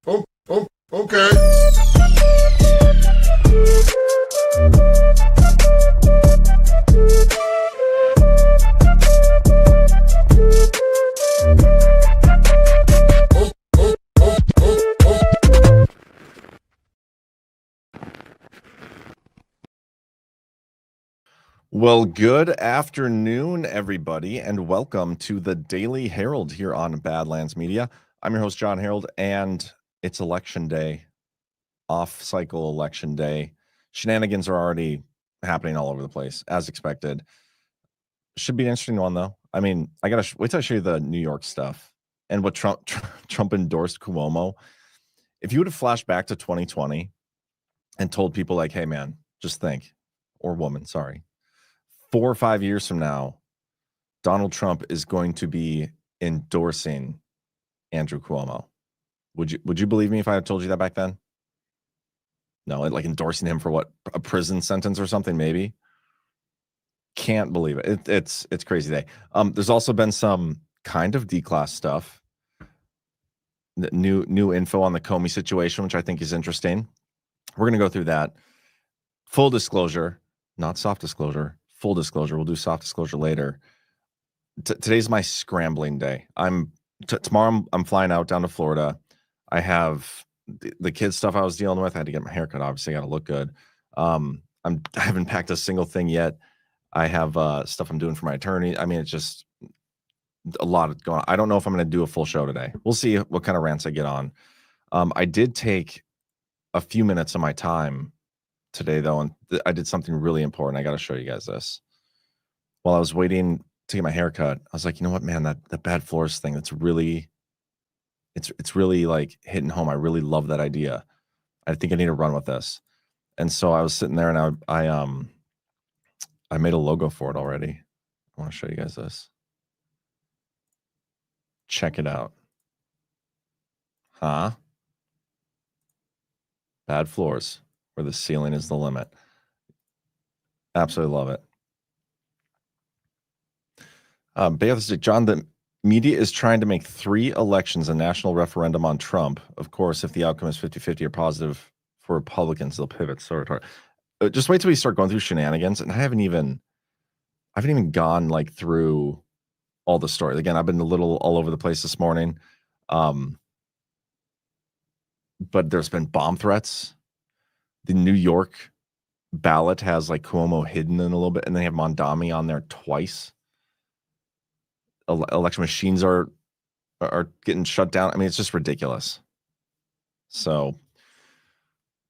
Okay. Well, good afternoon, everybody, and welcome to the Daily Herold here on Badlands Media. I'm your host, John Herold, and it's election day, off-cycle election day. Shenanigans are already happening all over the place, as expected. Should be an interesting one, though. I mean, I gotta wait till I show you the New York stuff and what Trump endorsed Cuomo. If you would have flashed back to 2020 and told people like, "Hey, man, just think," or woman, sorry. 4 or 5 years from now, Donald Trump is going to be endorsing Andrew Cuomo. Would you believe me if I had told you that back then? No, like endorsing him for what, a prison sentence or something, maybe? Can't believe it. It's crazy day. There's also been some kind of D-class stuff. New info on the Comey situation, which I think is interesting. We're going to go through that. Full disclosure, not soft disclosure. Full disclosure. We'll do soft disclosure later. Today's my scrambling day. Tomorrow I'm flying out down to Florida. I have the kids stuff I was dealing with. I had to get my haircut. Obviously, I got to look good. I haven't packed a single thing yet. I have stuff I'm doing for my attorney. I mean, it's just a lot of going on. I don't know if I'm going to do a full show today. We'll see what kind of rants I get on. I did take a few minutes of my time today, though, and I did something really important. I got to show you guys this. While I was waiting to get my haircut, I was like, you know what, man, that bad floors thing, it's really like hitting home. I really love that idea. I think I need to run with this. And so I was sitting there and I made a logo for it already. I want to show you guys this. Check it out. Huh? Bad floors, where the ceiling is the limit. Absolutely love it. John, the media is trying to make 3 elections a national referendum on Trump. Of course, if the outcome is 50-50 or positive for Republicans, they'll pivot. Just wait till we start going through shenanigans. And I haven't even gone like through all the stories. Again, I've been a little all over the place this morning. But there's been bomb threats. The New York ballot has like Cuomo hidden in a little bit, and they have Mondami on there twice. Election machines are getting shut down. I mean, it's just ridiculous. So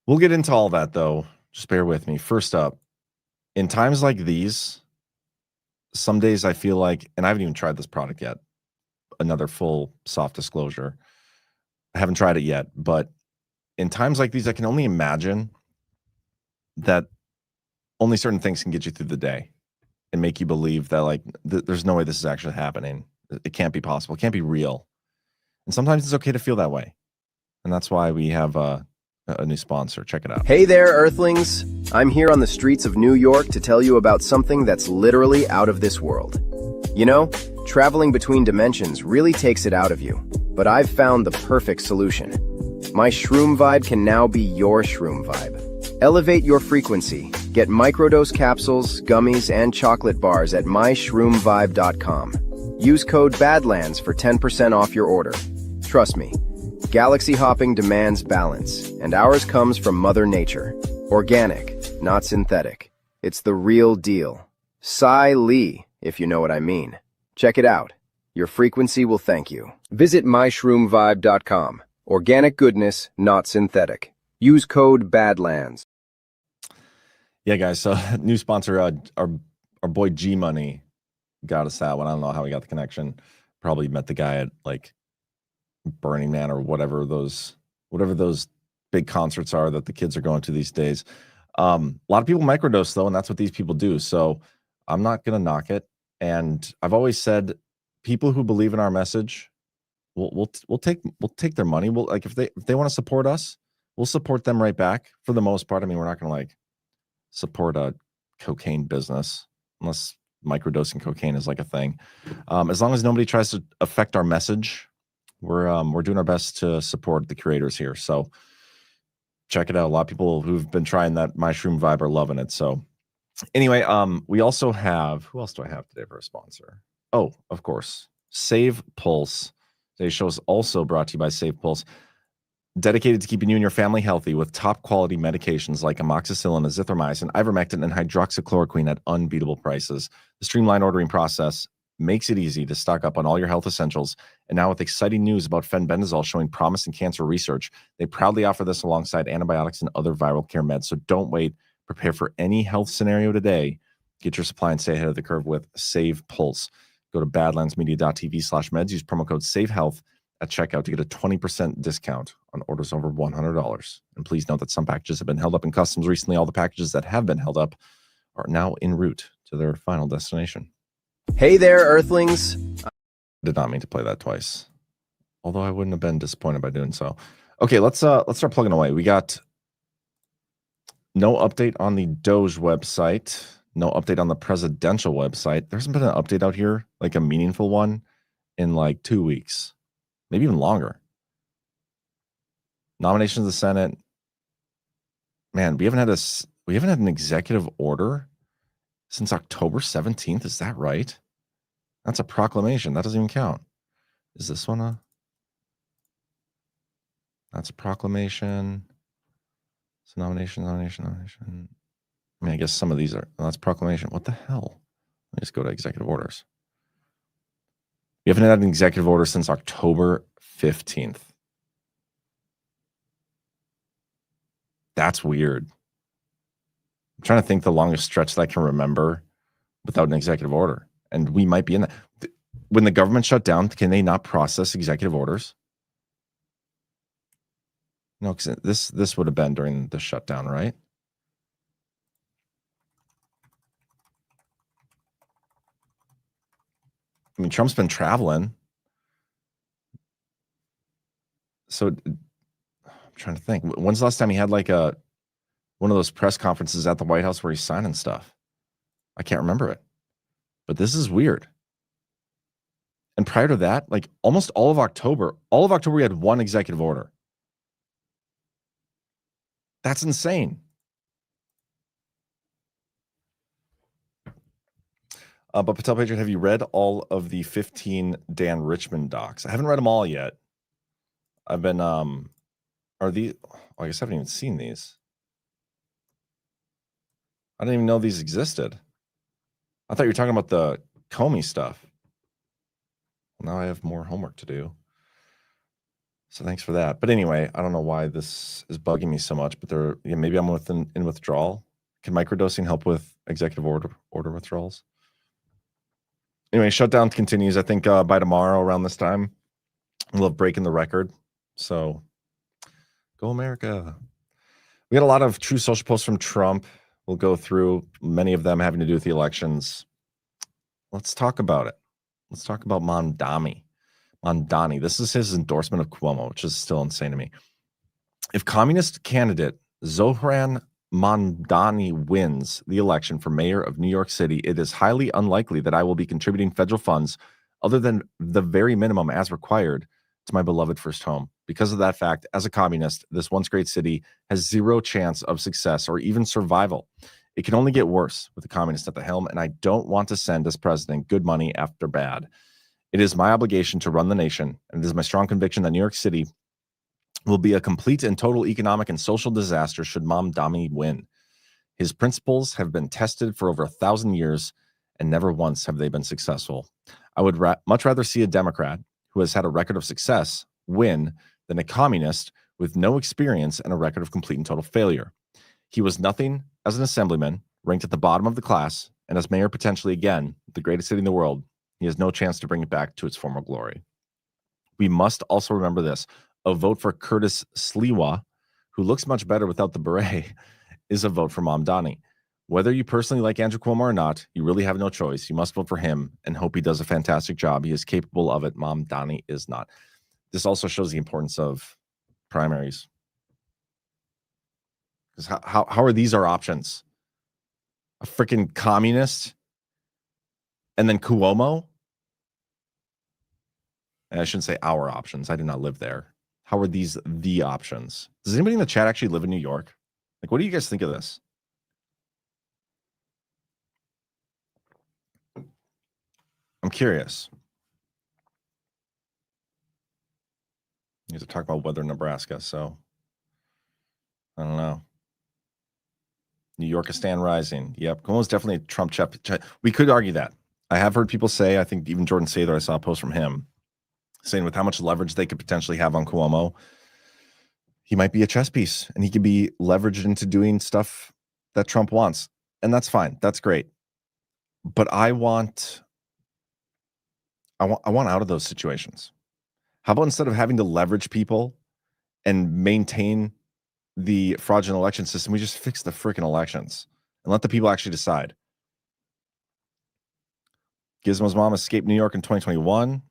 we'll get into all that, though. Just bear with me. First up, in times like these, some days I feel like, and I haven't even tried this product yet, another full soft disclosure. I haven't tried it yet, but in times like these, I can only imagine that only certain things can get you through the day and make you believe that like there's no way this is actually happening. It can't be possible. It can't be real. And sometimes it's okay to feel that way. And that's why we have a new sponsor. Check it out. Hey there, Earthlings. I'm here on the streets of New York to tell you about something that's literally out of this world. You know, traveling between dimensions really takes it out of you. But I've found the perfect solution. MyShroom Vibe can now be your Shroom Vibe. Elevate your frequency. Get microdose capsules, gummies, and chocolate bars at myshroomvibe.com. Use code BADLANDS for 10% off your order. Trust me, galaxy hopping demands balance, and ours comes from Mother Nature. Organic, not synthetic. It's the real deal. Cy Lee, if you know what I mean. Check it out. Your frequency will thank you. Visit myshroomvibe.com. Organic goodness, not synthetic. Use code BADLANDS. Yeah, guys. So new sponsor, our boy G Money got us that one. I don't know how we got the connection. Probably met the guy at like Burning Man or whatever those big concerts are that the kids are going to these days. A lot of people microdose though, and that's what these people do. So I'm not gonna knock it. And I've always said, people who believe in our message, we'll take their money. We'll like if they want to support us, we'll support them right back for the most part. I mean, we're not gonna like support a cocaine business unless microdosing cocaine is like a thing. As long as nobody tries to affect our message we're doing our best to support the creators here. So check it out. A lot of people who've been trying that MyShroom Vibe are loving it. So anyway, we also have, who else do I have today for a sponsor? Oh, of course, Save Pulse. Today's show is also brought to you by Save Pulse, dedicated to keeping you and your family healthy with top quality medications like amoxicillin, azithromycin, ivermectin, and hydroxychloroquine at unbeatable prices. The streamlined ordering process makes it easy to stock up on all your health essentials. And now with exciting news about fenbendazole showing promise in cancer research, they proudly offer this alongside antibiotics and other viral care meds. So don't wait. Prepare for any health scenario today. Get your supply and stay ahead of the curve with Save Pulse. Go to badlandsmedia.tv/meds. Use promo code SAVEHEALTH at checkout to get a 20% discount on orders over $100. And please note that some packages have been held up in customs recently. All the packages that have been held up are now en route to their final destination. Hey there, Earthlings. Did not mean to play that twice, although I wouldn't have been disappointed by doing so. Okay, let's start plugging away. We got no update on the Doge website, no update on the presidential website. There hasn't been an update out here, like a meaningful one, in like 2 weeks, maybe even longer. Nominations of the Senate. Man, we haven't had an executive order since October 17th. Is that right? That's a proclamation. That doesn't even count. Is this one a? That's a proclamation. It's a nomination. I mean, I guess some of these are. That's proclamation. What the hell? Let me just go to executive orders. We haven't had an executive order since October 15th. That's weird. I'm trying to think the longest stretch that I can remember without an executive order. And we might be in that. When the government shut down, can they not process executive orders? No, because this would have been during the shutdown, right? I mean, Trump's been traveling. So I'm trying to think. When's the last time he had like one of those press conferences at the White House where he's signing stuff? I can't remember it. But this is weird. And prior to that, like almost all of October, we had one executive order. That's insane. But Patel Patriot, have you read all of the 15 Dan Richmond docs? I haven't read them all yet. I've been, are these, I guess I haven't even seen these. I didn't even know these existed. I thought you were talking about the Comey stuff. Well, now I have more homework to do. So thanks for that. But anyway, I don't know why this is bugging me so much, but maybe I'm in withdrawal. Can microdosing help with executive order withdrawals? Anyway, shutdown continues. I think by tomorrow around this time, we'll have breaking the record. So go America. We got a lot of true social posts from Trump. We'll go through many of them having to do with the elections. Let's talk about it. Let's talk about Mamdani. This is his endorsement of Cuomo, which is still insane to me. If communist candidate Zohran Mamdani wins the election for mayor of New York City, it is highly unlikely that I will be contributing federal funds other than the very minimum as required to my beloved first home. Because of that fact, as a communist, this once great city has zero chance of success or even survival. It can only get worse with a communist at the helm, and I don't want to send as president good money after bad. It is my obligation to run the nation, and it is my strong conviction that New York City will be a complete and total economic and social disaster should Mamdani win. His principles have been tested for over 1,000 years, and never once have they been successful. I would much rather see a Democrat who has had a record of success win than a communist with no experience and a record of complete and total failure. He was nothing as an assemblyman, ranked at the bottom of the class, and as mayor potentially again, the greatest city in the world, he has no chance to bring it back to its former glory. We must also remember this. A vote for Curtis Sliwa, who looks much better without the beret, is a vote for Mamdani. Whether you personally like Andrew Cuomo or not, you really have no choice. You must vote for him and hope he does a fantastic job. He is capable of it. Mamdani is not. This also shows the importance of primaries. Because how are these our options? A freaking communist and then Cuomo? And I shouldn't say our options. I did not live there. How are these the options? Does anybody in the chat actually live in New York? Like, what do you guys think of this? I'm curious. You guys are talking about weather in Nebraska, so I don't know. New Yorkistan rising. Yep. Cuomo's definitely a Trump chap. We could argue that. I have heard people say, I think even Jordan Sather, I saw a post from him saying with how much leverage they could potentially have on Cuomo, he might be a chess piece and he could be leveraged into doing stuff that Trump wants. And that's fine. That's great. But I want out of those situations. How about instead of having to leverage people and maintain the fraudulent election system, we just fix the freaking elections and let the people actually decide. Gizmo's mom escaped New York in 2021.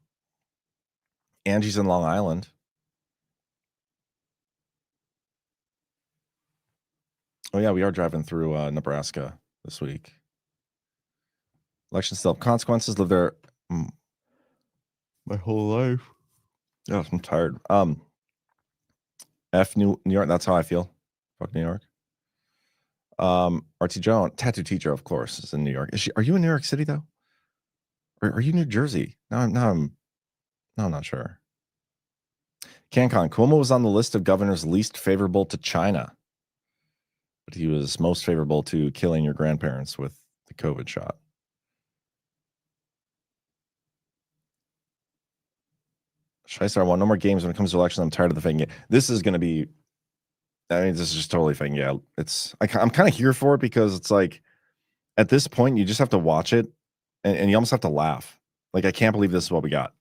Angie's in Long Island. Oh, yeah, we are driving through Nebraska this week. Election still have consequences. Live there my whole life. Oh, I'm tired. F New York. That's how I feel. Fuck New York. RT Joan, tattoo teacher, of course, is in New York. Are you in New York City though? Or are you New Jersey? No, I'm not sure. CanCon, Cuomo was on the list of governors least favorable to China, but he was most favorable to killing your grandparents with the COVID shot. Scheißer, I want no more games when it comes to elections. I'm tired of the fake game. This is going to be, this is just totally fake. Yeah, I'm kind of here for it because it's like, at this point, you just have to watch it and you almost have to laugh. Like, I can't believe this is what we got.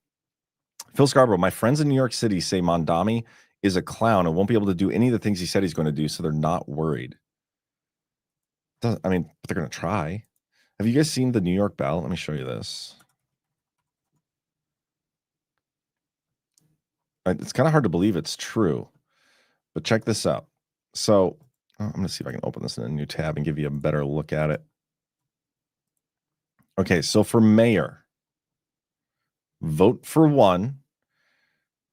Phil Scarborough, my friends in New York City say Mondami is a clown and won't be able to do any of the things he said he's going to do, so they're not worried. But they're going to try. Have you guys seen the New York ballot? Let me show you this. It's kind of hard to believe it's true, but check this out. So I'm going to see if I can open this in a new tab and give you a better look at it. Okay, so for mayor, vote for one.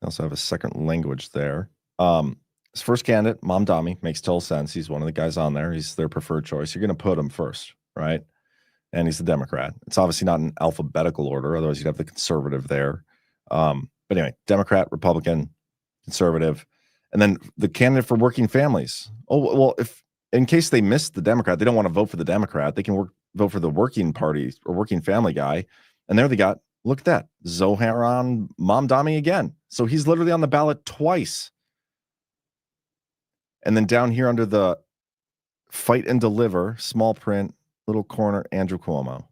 I also have a second language there. His first candidate, Mamdani, makes total sense. He's one of the guys on there. He's their preferred choice. You're going to put him first, right? And he's a Democrat. It's obviously not in alphabetical order. Otherwise, you'd have the conservative there. But anyway, Democrat, Republican, conservative. And then the candidate for working families. Oh, well, if in case they missed the Democrat, they don't want to vote for the Democrat. They can vote for the working party or working family guy. And there they got, look at that, Zoharan Mamdani again. So he's literally on the ballot twice. And then down here under the fight and deliver, small print, little corner, Andrew Cuomo.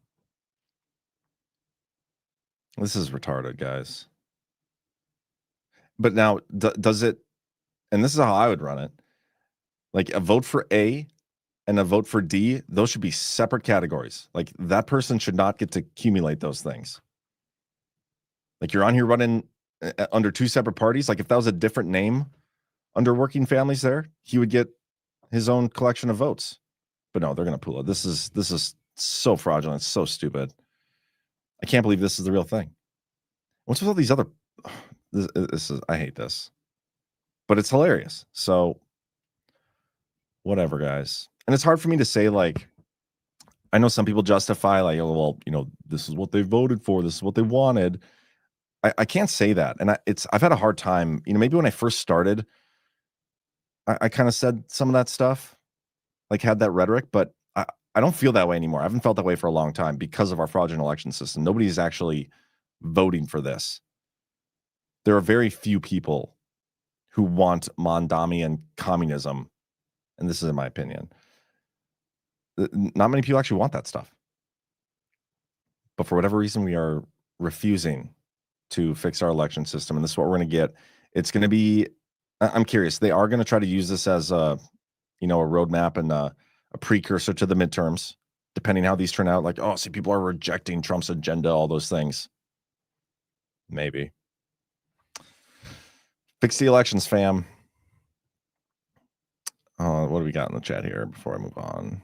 This is retarded, guys. But now, does it, and this is how I would run it, like a vote for A and a vote for D, those should be separate categories. Like that person should not get to accumulate those things. Like you're on here running under two separate parties. Like if that was a different name under working families there, he would get his own collection of votes. But no, they're going to pull it. This is so fraudulent. It's so stupid. I can't believe this is the real thing. What's with all these other, I hate this, but it's hilarious. So whatever, guys. And it's hard for me to say, like, I know some people justify like, oh, well, this is what they voted for. This is what they wanted. I can't say that. And I've had a hard time, maybe when I first started, I kind of said some of that stuff, like had that rhetoric, but I don't feel that way anymore. I haven't felt that way for a long time because of our fraudulent election system. Nobody's actually voting for this. There are very few people who want Mondamian communism, and this is in my opinion. Not many people actually want that stuff. But for whatever reason, we are refusing to fix our election system, and this is what we're going to get. It's going to be, I'm curious, they are going to try to use this as a roadmap and a precursor to the midterms, depending how these turn out. Like, oh, see, people are rejecting Trump's agenda, all those things. Maybe. Fix the elections, fam. What do we got in the chat here before I move on?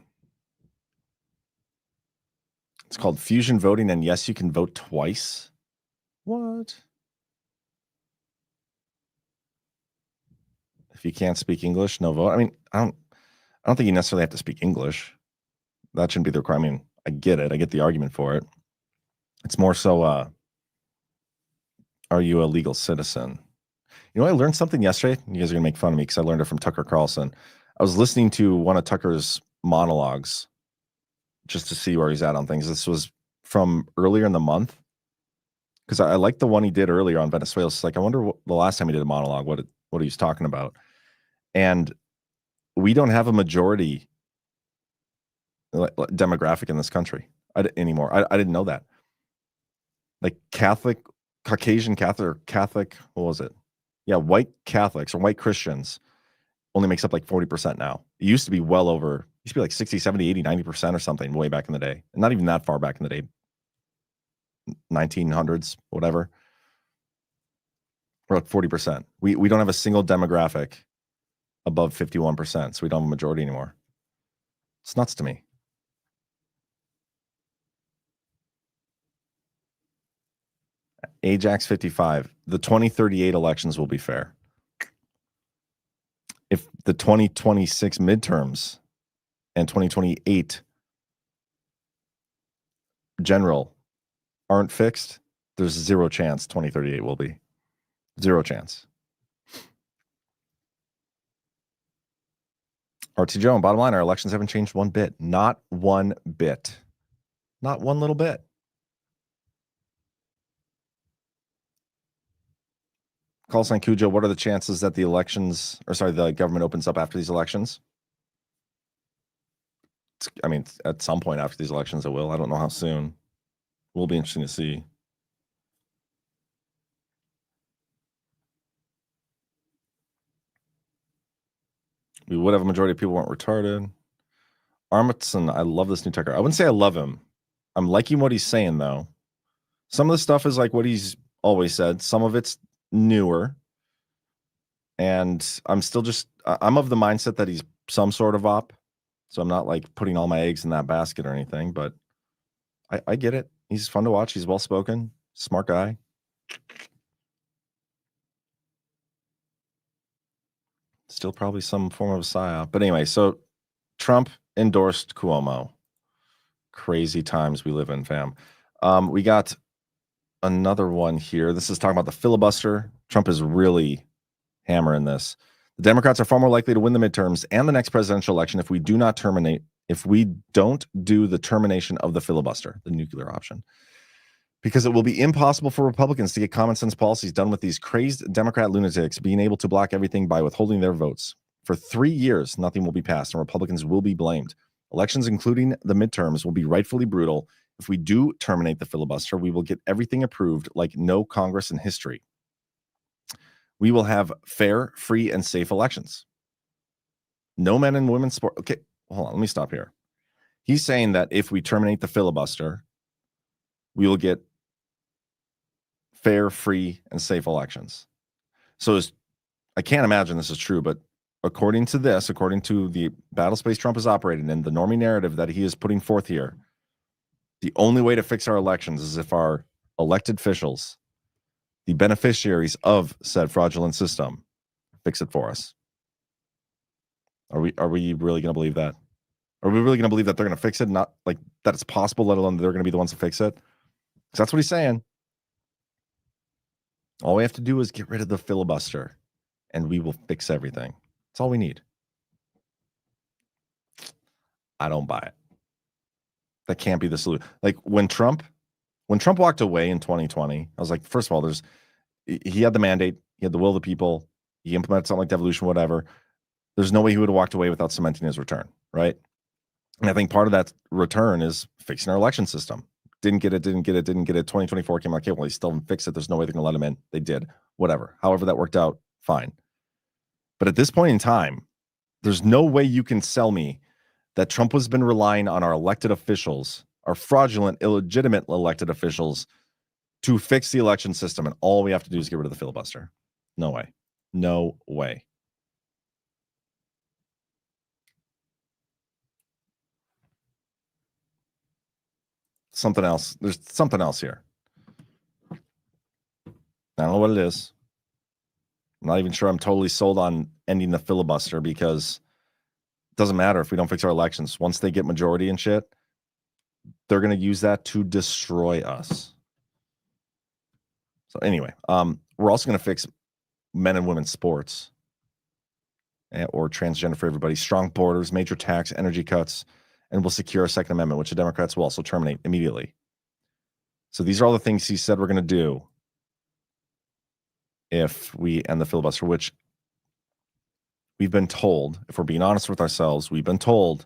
It's called fusion voting, and yes, you can vote twice. What? If you can't speak English, no vote. I mean, I don't think you necessarily have to speak English. That shouldn't be the requirement. I mean, I get it. I get the argument for it. It's more so, are you a legal citizen? You know, I learned something yesterday. You guys are going to make fun of me because I learned it from Tucker Carlson. I was listening to one of Tucker's monologues just to see where he's at on things. This was from earlier in the month because I like the one he did earlier on Venezuela. It's like, I wonder the last time he did a monologue, what he was talking about. And we don't have a majority demographic in this country anymore. I didn't know that. Like Caucasian Catholic, or Catholic, what was it? Yeah, white Catholics or white Christians only makes up like 40% now. It used to be well over, used to be like 60, 70, 80, 90% or something way back in the day. And not even that far back in the day. 1900s, whatever. We're like 40%. We don't have a single demographic above 51%, so we don't have a majority anymore. It's nuts to me. Ajax 55. The 2038 elections will be fair. If the 2026 midterms and 2028 general aren't fixed, there's zero chance 2038 will be. Zero chance. RT Joe, bottom line, our elections haven't changed one bit. Not one bit. Not one little bit. Call sign Cujo, what are the chances that the government opens up after these elections? I mean, at some point after these elections, it will. I don't know how soon. Will be interesting to see. We would have a majority of people weren't retarded. Armisen, I love this new Tucker. I wouldn't say I love him. I'm liking what he's saying, though. Some of the stuff is like what he's always said. Some of it's newer. And I'm still I'm of the mindset that he's some sort of op. So I'm not like putting all my eggs in that basket or anything, but I get it. He's fun to watch. He's well-spoken, smart guy. Still probably some form of psyop. But anyway, so Trump endorsed Cuomo. Crazy times we live in, fam. We got another one here. This is talking about the filibuster. Trump is really hammering this. The Democrats are far more likely to win the midterms and the next presidential election if we don't do the termination of the filibuster, the nuclear option. Because it will be impossible for Republicans to get common sense policies done with these crazed Democrat lunatics being able to block everything by withholding their votes. For 3 years, nothing will be passed and Republicans will be blamed. Elections, including the midterms, will be rightfully brutal. If we do terminate the filibuster, we will get everything approved like no Congress in history. We will have fair, free, and safe elections. No men and women's sport. Okay, hold on. Let me stop here. He's saying that if we terminate the filibuster, we will get fair, free, and safe elections. So I can't imagine this is true, but according to the battle space Trump is operating in, the normie narrative that he is putting forth here, the only way to fix our elections is if our elected officials, the beneficiaries of said fraudulent system, fix it for us. Are we really going to believe that? Are we really going to believe that they're going to fix it? Not like that it's possible, let alone they're going to be the ones to fix it? Because that's what he's saying. All we have to do is get rid of the filibuster and we will fix everything. That's all we need. I don't buy it. That can't be the solution. Like when Trump walked away in 2020, I was like, first of all, he had the mandate, he had the will of the people, he implemented something like devolution, whatever. There's no way he would have walked away without cementing his return, right? And I think part of that return is fixing our election system. Didn't get it. 2024 came out, okay, well, he still didn't fix it. There's no way they're going to let him in. They did. Whatever. However that worked out, fine. But at this point in time, there's no way you can sell me that Trump has been relying on our elected officials, our fraudulent, illegitimate elected officials, to fix the election system. And all we have to do is get rid of the filibuster. No way. No way. Something else. There's something else here. I don't know what it is. I'm not even sure I'm totally sold on ending the filibuster, because it doesn't matter if we don't fix our elections. Once they get majority and shit, they're going to use that to destroy us. So anyway, we're also going to fix men and women's sports, or transgender for everybody, strong borders, major tax, energy cuts, and we'll secure a Second Amendment, which the Democrats will also terminate immediately. So these are all the things he said we're going to do if we end the filibuster, which we've been told, if we're being honest with ourselves, we've been told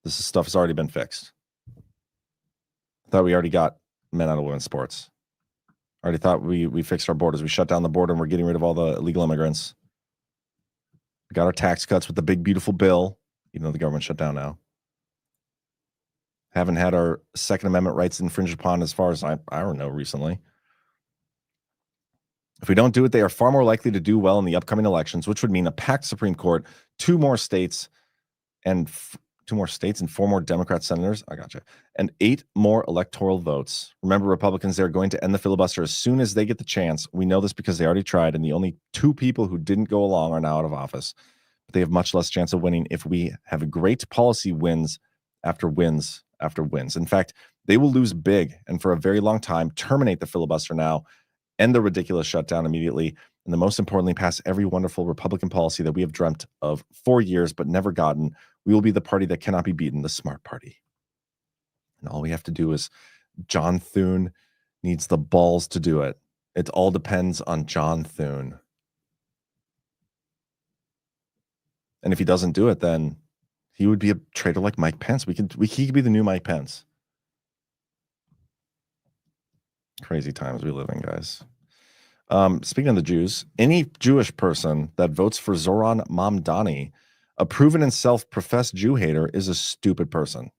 this stuff has already been fixed. I thought we already got men out of women's sports. I already thought we fixed our borders. We shut down the border and we're getting rid of all the illegal immigrants. We got our tax cuts with the big, beautiful bill, even though the government shut down now. Haven't had our Second Amendment rights infringed upon as far as I don't know recently. If we don't do it, they are far more likely to do well in the upcoming elections, which would mean a packed Supreme Court, two more states and 4 more Democrat senators. I gotcha. And 8 more electoral votes. Remember, Republicans, they're going to end the filibuster as soon as they get the chance. We know this because they already tried, and the only 2 people who didn't go along are now out of office. But they have much less chance of winning if we have great policy wins after wins after wins. In fact, they will lose big and for a very long time, terminate the filibuster now, end the ridiculous shutdown immediately, and the most importantly, pass every wonderful Republican policy that we have dreamt of for years but never gotten. We will be the party that cannot be beaten, the smart party. And all we have to do is John Thune needs the balls to do it. It all depends on John Thune. And if he doesn't do it, then he would be a traitor like Mike Pence. He could be the new Mike Pence. Crazy times we live in, guys. Speaking of the Jews, any Jewish person that votes for Zoran Mamdani, a proven and self-professed Jew hater, is a stupid person.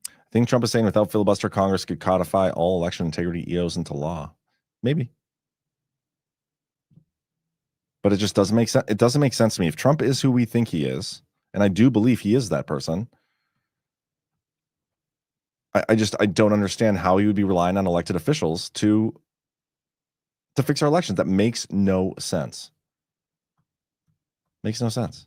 I think Trump is saying without filibuster, Congress could codify all election integrity EOs into law. Maybe. But it just doesn't make sense. It doesn't make sense to me. If Trump is who we think he is, and I do believe he is that person, I don't understand how he would be relying on elected officials to fix our elections. That makes no sense. Makes no sense.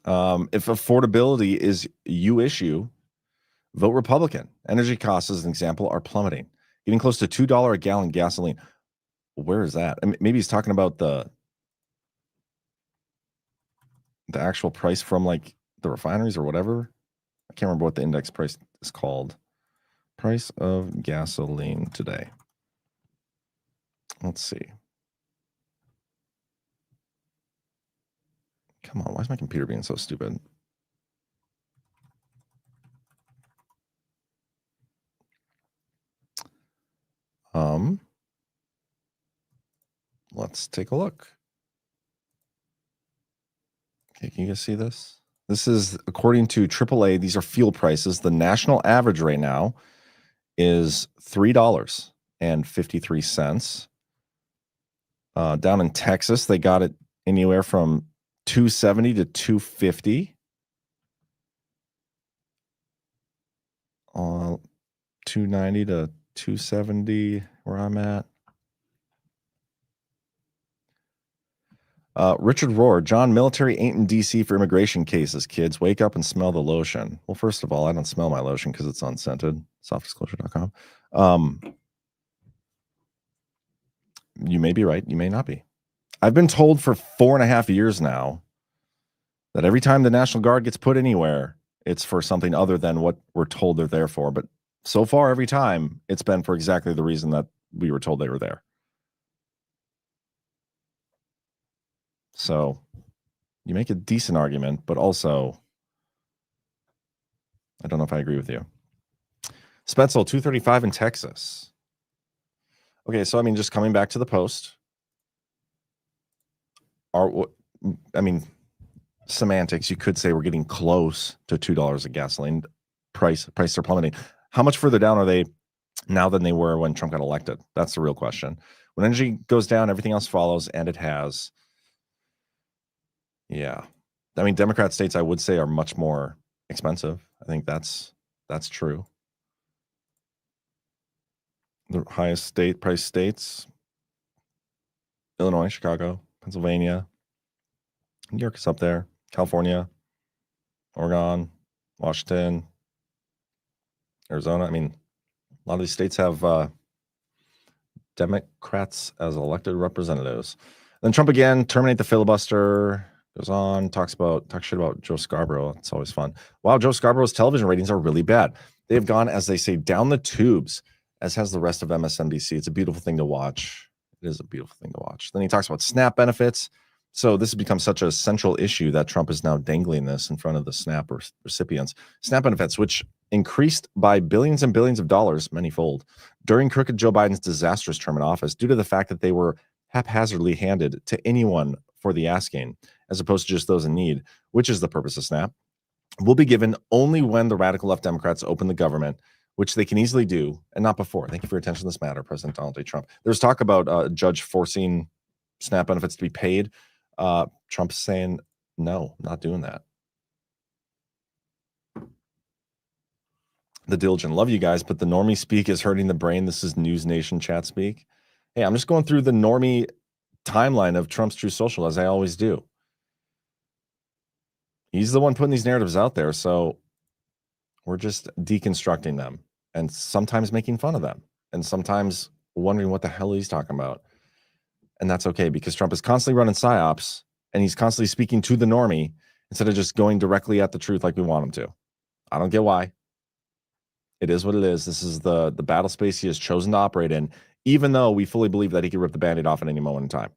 If affordability is your issue, vote Republican. Energy costs, as an example, are plummeting, getting close to $2 a gallon gasoline. Where is that? I mean, maybe he's talking about the actual price from like the refineries or whatever. I can't remember what the index price is called. Price of gasoline today. Let's see. Come on, why is my computer being so stupid? Let's take a look. Okay, can you guys see this? This is according to AAA. These are fuel prices. The national average right now is $3.53. Down in Texas, they got it anywhere from $2.70 to $2.50. $2.90 to $2.70 where I'm at. Richard Rohr, John, military ain't in D.C. for immigration cases. Kids, wake up and smell the lotion. Well, first of all, I don't smell my lotion because it's unscented. Softdisclosure.com. You may be right. You may not be. I've been told for 4.5 years now that every time the National Guard gets put anywhere, it's for something other than what we're told they're there for. But so far, every time, it's been for exactly the reason that we were told they were there. So you make a decent argument, but also I don't know if I agree with you. Spetzel, 235 in Texas. Okay, so I mean, just coming back to the Post. Semantics, you could say we're getting close to $2 a gasoline. Prices are plummeting. How much further down are they now than they were when Trump got elected? That's the real question. When energy goes down, everything else follows, and it has. Yeah. I mean, Democrat states, I would say, are much more expensive. I think that's That's true. The highest price states: Illinois, Chicago, Pennsylvania, New York is up there, California, Oregon, Washington, Arizona. I mean, a lot of these states have Democrats as elected representatives. Then Trump again, terminate the filibuster. Goes on, talks shit about Joe Scarborough. It's always fun. Wow, Joe Scarborough's television ratings are really bad. They have gone, as they say, down the tubes, as has the rest of MSNBC. It's a beautiful thing to watch. It is a beautiful thing to watch. Then he talks about SNAP benefits. So this has become such a central issue that Trump is now dangling this in front of the SNAP recipients. SNAP benefits, which increased by billions and billions of dollars, manyfold, during crooked Joe Biden's disastrous term in office due to the fact that they were haphazardly handed to anyone for the asking, as opposed to just those in need, which is the purpose of SNAP, will be given only when the radical left Democrats open the government, which they can easily do, and not before. Thank you for your attention to this matter, President Donald J. Trump. There's talk about a judge forcing SNAP benefits to be paid. Trump's saying, no, not doing that. The diligent, love you guys, but the normie speak is hurting the brain. This is News Nation chat speak. Hey, I'm just going through the normie timeline of Trump's True Social, as I always do. He's the one putting these narratives out there, so we're just deconstructing them and sometimes making fun of them and sometimes wondering what the hell he's talking about. And that's okay, because Trump is constantly running psyops and he's constantly speaking to the normie instead of just going directly at the truth like we want him to. I don't get why. It is what it is. This is the battle space he has chosen to operate in, even though we fully believe that he could rip the Band-Aid off at any moment in time.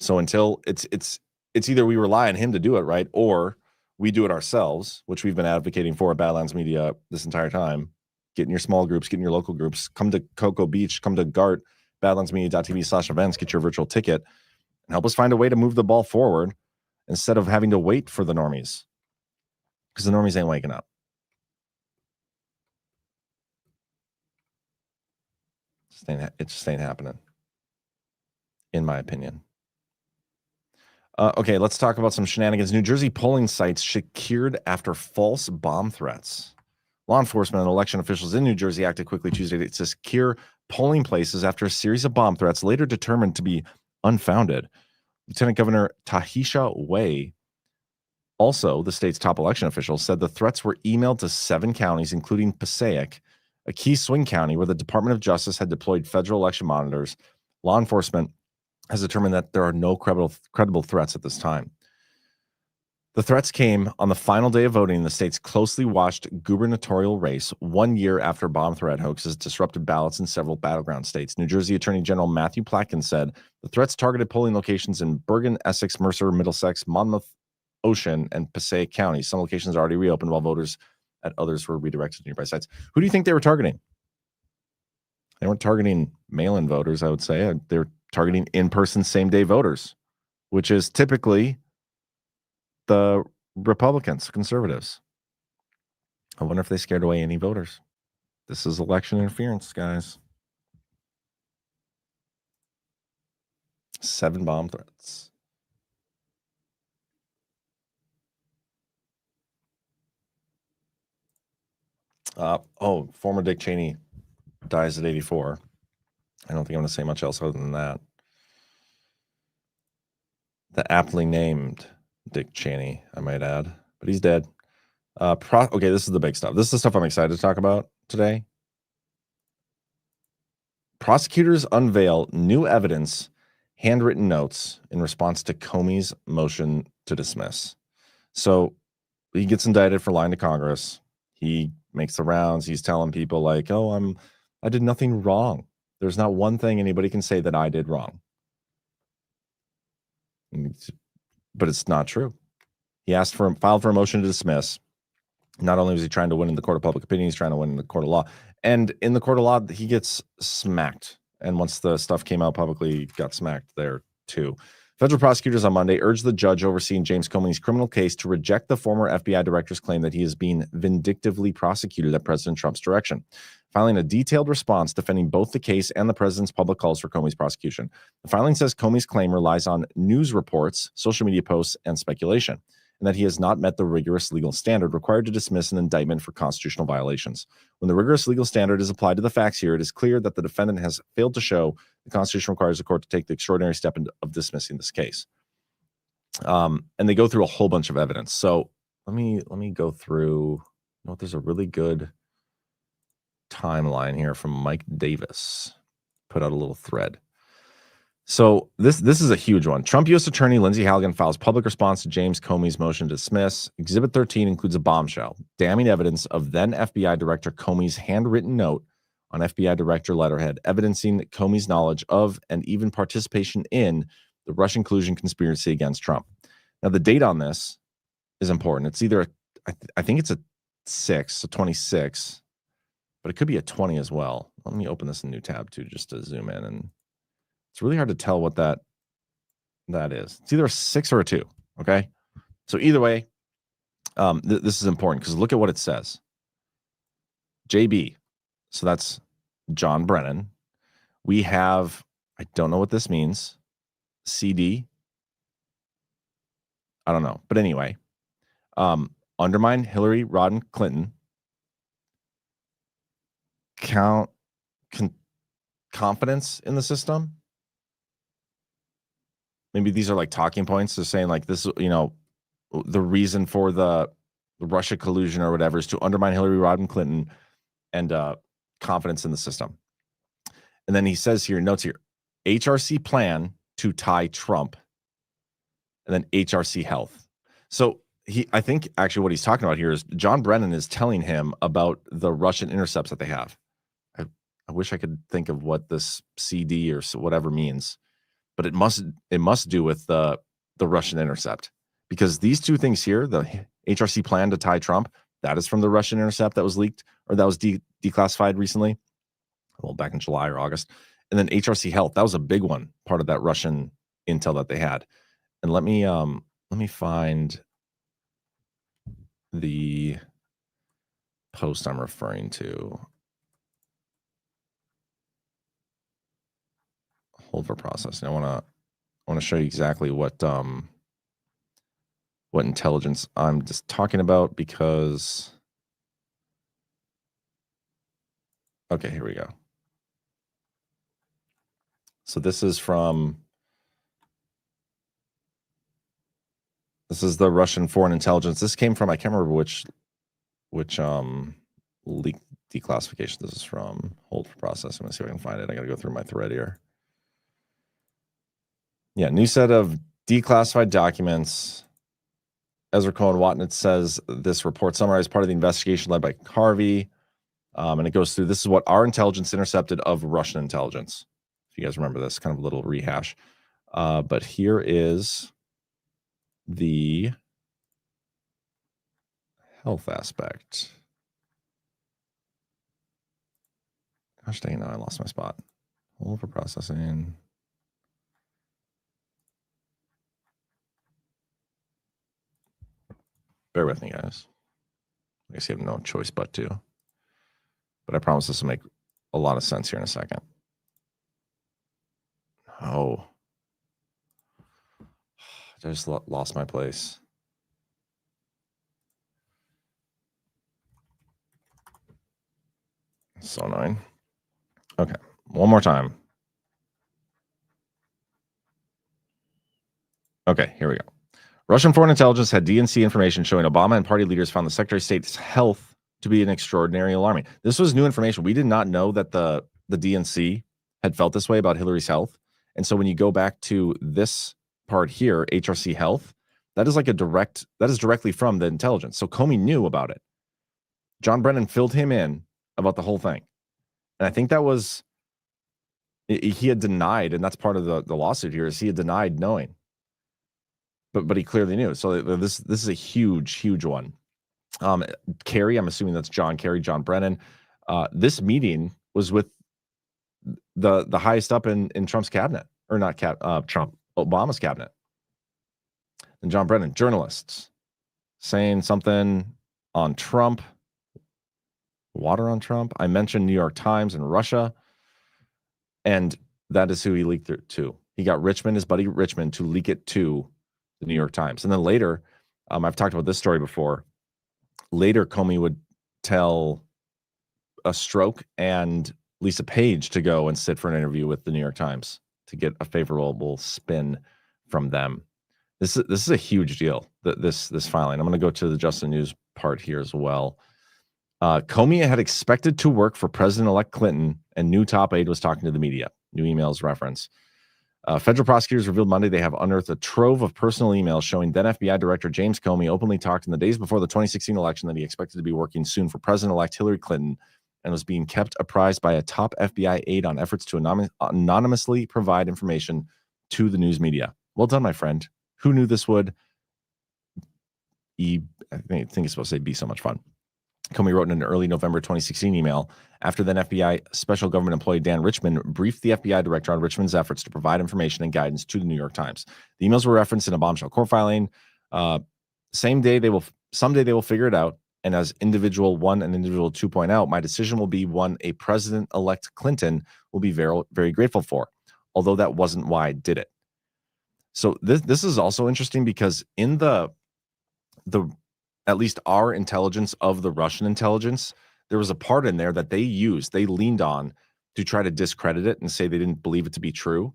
So until it's either we rely on him to do it, right, or we do it ourselves, which we've been advocating for at Badlands Media this entire time. Get in your small groups, get in your local groups, come to Cocoa Beach, come to GART, badlandsmedia.tv/events, get your virtual ticket, and help us find a way to move the ball forward instead of having to wait for the normies, because the normies ain't waking up. It just ain't happening, in my opinion. Okay, let's talk about some shenanigans. New Jersey polling sites secured after false bomb threats. Law enforcement and election officials in New Jersey acted quickly Tuesday to secure polling places after a series of bomb threats later determined to be unfounded. Lieutenant Governor Tahisha Way, also the state's top election official, said the threats were emailed to 7 counties, including Passaic, a key swing county where the Department of Justice had deployed federal election monitors. Law enforcement has determined that there are no credible threats at this time. The threats came on the final day of voting in the state's closely watched gubernatorial race, 1 year after bomb threat hoaxes disrupted ballots in several battleground states. New Jersey Attorney General Matthew Platkin said the threats targeted polling locations in Bergen, Essex, Mercer, Middlesex, Monmouth, Ocean, and Passaic counties. Some locations are already reopened while voters at others were redirected to nearby sites. Who do you think they were targeting? They weren't targeting mail-in voters, I would say. They're targeting in-person same-day voters, which is typically the Republicans, conservatives. I wonder if they scared away any voters. This is election interference, guys. 7 bomb threats. Former Dick Cheney dies at 84. I don't think I'm going to say much else other than that. The aptly named Dick Cheney, I might add, but he's dead. Okay, this is the big stuff. This is the stuff I'm excited to talk about today. Prosecutors unveil new evidence, handwritten notes in response to Comey's motion to dismiss. So he gets indicted for lying to Congress. He makes the rounds. He's telling people like, "Oh, I did nothing wrong. There's not one thing anybody can say that I did wrong." But it's not true. He filed for a motion to dismiss. Not only was he trying to win in the court of public opinion, he's trying to win in the court of law. And in the court of law, he gets smacked. And once the stuff came out publicly, he got smacked there too. Federal prosecutors on Monday urged the judge overseeing James Comey's criminal case to reject the former FBI director's claim that he is being vindictively prosecuted at President Trump's direction, filing a detailed response defending both the case and the president's public calls for Comey's prosecution. The filing says Comey's claim relies on news reports, social media posts, and speculation. and that he has not met the rigorous legal standard required to dismiss an indictment for constitutional violations. When the rigorous legal standard is applied to the facts here, it is clear that the defendant has failed to show the Constitution requires the court to take the extraordinary step of dismissing this case. And they go through a whole bunch of evidence. So let me go through. There's a really good timeline here from Mike Davis. Put out a little thread. So this is a huge one. Trump U.S. Attorney Lindsey Halligan files public response to James Comey's motion to dismiss. Exhibit 13 includes a bombshell, damning evidence of then FBI Director Comey's handwritten note on FBI Director letterhead, evidencing Comey's knowledge of and even participation in the Russian collusion conspiracy against Trump. Now, the date on this is important. It's either, I think it's a 26, but it could be a 20 as well. Let me open this in a new tab too, just to zoom in, and it's really hard to tell what that is. It's either a 6 or a 2. Okay, so either way, this is important because look at what it says. JB, so that's John Brennan. We have, I don't know what this means. CD, I don't know, but anyway, undermine Hillary Rodham Clinton. Confidence in the system. Maybe these are like talking points. They're saying like this, the reason for the Russia collusion or whatever is to undermine Hillary Rodham Clinton and confidence in the system. And then he says here, notes here, HRC plan to tie Trump, and then HRC health. So I think actually what he's talking about here is John Brennan is telling him about the Russian intercepts that they have. I wish I could think of what this CD or whatever means, but it must do with the Russian intercept, because these two things here, the HRC plan to tie Trump, that is from the Russian intercept that was leaked, or that was declassified recently, well, back in July or August. And then HRC health, that was a big one, part of that Russian intel that they had. And let me find the post I'm referring to. Hold for processing. I want to show you exactly what intelligence I'm just talking about, because okay, here we go. So this is the Russian foreign intelligence. This came from, I can't remember which leak declassification this is from. Hold for processing. Let's see if I can find it. I got to go through my thread here. Yeah, new set of declassified documents. Ezra Cohen Watton, it says this report summarized part of the investigation led by Harvey. And it goes through, this is what our intelligence intercepted of Russian intelligence. If you guys remember this, kind of a little rehash. But here is the health aspect. Gosh dang, now I lost my spot. Hold for processing. Bear with me, guys. I guess you have no choice but to. But I promise this will make a lot of sense here in a second. Oh. I just lost my place. So annoying. Okay, one more time. Okay, here we go. Russian foreign intelligence had DNC information showing Obama and party leaders found the Secretary of State's health to be an extraordinary alarming. This was new information. We did not know that the DNC had felt this way about Hillary's health. And so when you go back to this part here, HRC health, that is directly from the intelligence. So Comey knew about it. John Brennan filled him in about the whole thing. And I think that was, he had denied, and that's part of the lawsuit here, is he had denied knowing. But he clearly knew. So this is a huge one. Kerry, I'm assuming that's John Kerry, John Brennan. This meeting was with the highest up in Trump's cabinet, or not Trump, Obama's cabinet. And John Brennan, journalists, saying something on Trump, water on Trump. I mentioned New York Times and Russia, and that is who he leaked it to. He got Richmond, his buddy Richmond, to leak it to the New York Times. And then later, I've talked about this story before. Later, Comey would tell a Stroke and Lisa Page to go and sit for an interview with the New York Times to get a favorable spin from them. This is a huge deal. This filing. I'm going to go to the Just the News part here as well. Comey had expected to work for President-elect Clinton, and new top aide was talking to the media. New emails reference. Federal prosecutors revealed Monday they have unearthed a trove of personal emails showing then FBI Director James Comey openly talked in the days before the 2016 election that he expected to be working soon for President-elect Hillary Clinton and was being kept apprised by a top FBI aide on efforts to anonymously provide information to the news media. Well done, my friend. Who knew this would I think it's supposed to say be so much fun. Comey wrote in an early November 2016 email after then FBI Special Government employee Dan Richmond briefed the FBI director on Richmond's efforts to provide information and guidance to the New York Times. The emails were referenced in a bombshell court filing. Someday they will figure it out. And as individual 1 and individual 2 point out, my decision will be one a President-elect Clinton will be very, very grateful for, although that wasn't why I did it. So this is also interesting because in the at least our intelligence of the Russian intelligence, there was a part in there that they leaned on to try to discredit it and say they didn't believe it to be true.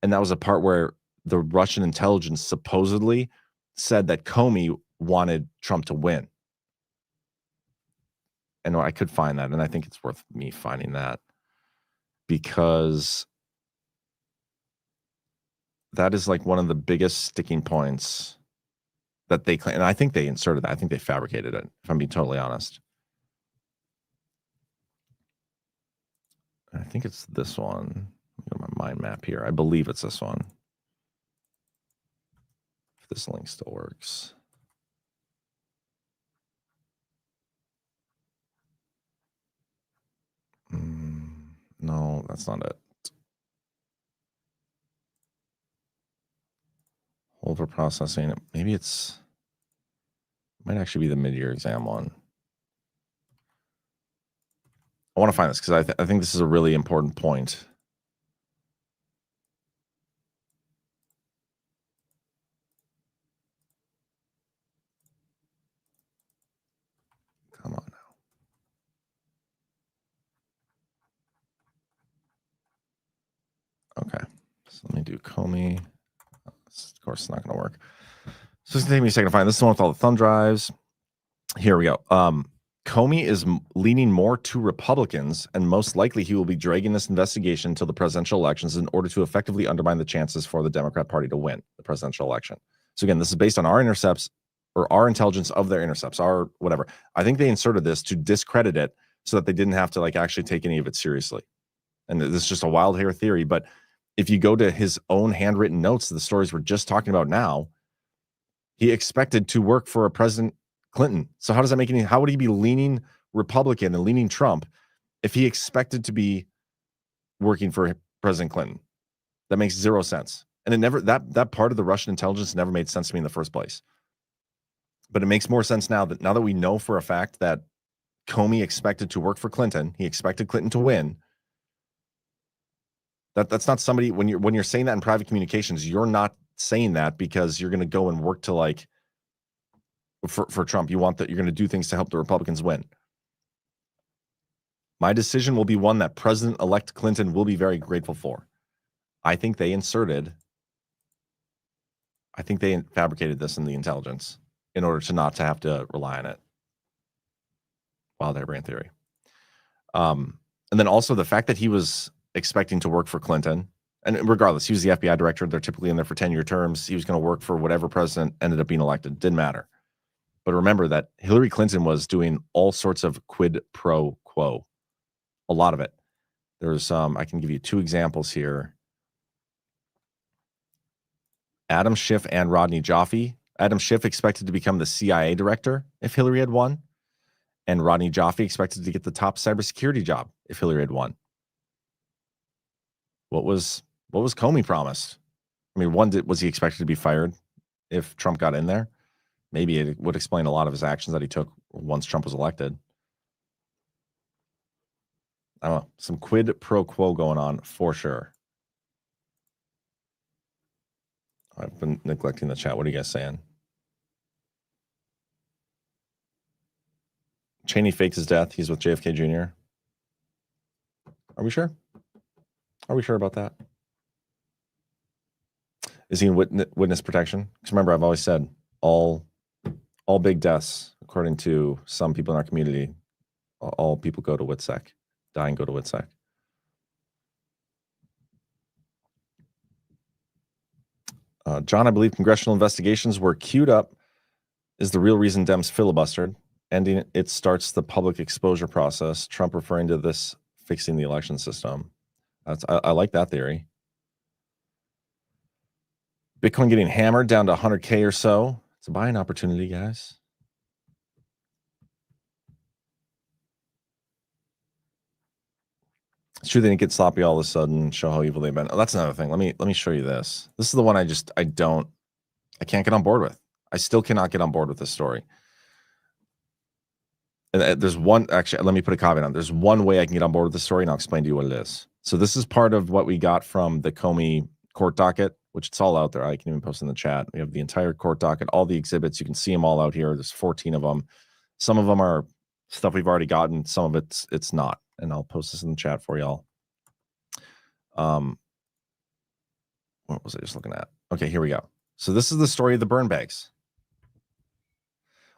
And that was a part where the Russian intelligence supposedly said that Comey wanted Trump to win. And I could find that, and I think it's worth me finding that because that is like one of the biggest sticking points that they claim. And I think they inserted that. I think they fabricated it, if I'm being totally honest. I think it's this one. Got my mind map here. I believe it's this one. If this link still works. No, that's not it. Hold for processing. Maybe it might actually be the mid-year exam one. I want to find this because I think this is a really important point. Come on now. Okay, so let me do Comey. Of course, it's not going to work. So it's going to take me a second to find this. This is the one with all the thumb drives. Here we go. Comey is leaning more to Republicans, and most likely he will be dragging this investigation until the presidential elections in order to effectively undermine the chances for the Democrat Party to win the presidential election. So again, this is based on our intercepts or our intelligence of their intercepts, our whatever. I think they inserted this to discredit it so that they didn't have to actually take any of it seriously. And this is just a wild hair theory, but if you go to his own handwritten notes, the stories we're just talking about now, he expected to work for a President Clinton. So how does that make how would he be leaning Republican and leaning Trump if he expected to be working for President Clinton? That makes zero sense. And it never, that part of the Russian intelligence never made sense to me in the first place. But it makes more sense now that we know for a fact that Comey expected to work for Clinton, he expected Clinton to win. That's not somebody, when you're saying that in private communications, you're not saying that because you're going to go and work to for Trump. You want that you're going to do things to help the Republicans win. My decision will be one that President-elect Clinton will be very grateful for. I think they fabricated this in the intelligence in order to not to have to rely on it. Wild hairbrain theory. And then also the fact that he was expecting to work for Clinton, and regardless, he was the FBI director. They're typically in there for 10-year terms. He was going to work for whatever president ended up being elected. Didn't matter. But remember that Hillary Clinton was doing all sorts of quid pro quo. A lot of it. There's I can give you 2 examples here. Adam Schiff and Rodney Joffe. Adam Schiff expected to become the CIA director if Hillary had won. And Rodney Joffe expected to get the top cybersecurity job if Hillary had won. What was Comey promised? I mean, was he expected to be fired if Trump got in there? Maybe it would explain a lot of his actions that he took once Trump was elected. I don't know. Some quid pro quo going on for sure. I've been neglecting the chat. What are you guys saying? Cheney fakes his death. He's with JFK Jr. Are we sure? Are we sure about that? Is he in witness protection? Because remember, I've always said all big deaths, according to some people in our community, all people go to WITSEC. Dying go to WITSEC. John, I believe congressional investigations were queued up is the real reason Dems filibustered. Ending it starts the public exposure process. Trump referring to this fixing the election system. I like that theory. Bitcoin getting hammered down to 100K or so. It's a buying opportunity, guys. It's true they didn't get sloppy all of a sudden, show how evil they've been. Oh, that's another thing. Let me show you this. This is the one I can't get on board with. I still cannot get on board with this story. And there's one, actually, let me put a caveat on. There's one way I can get on board with the story, and I'll explain to you what it is. So this is part of what we got from the Comey court docket, which it's all out there. I can even post in the chat. We have the entire court docket, all the exhibits. You can see them all out here. There's 14 of them. Some of them are stuff we've already gotten. Some of it's not. And I'll post this in the chat for y'all. What was I just looking at? Okay, here we go. So this is the story of the burn bags.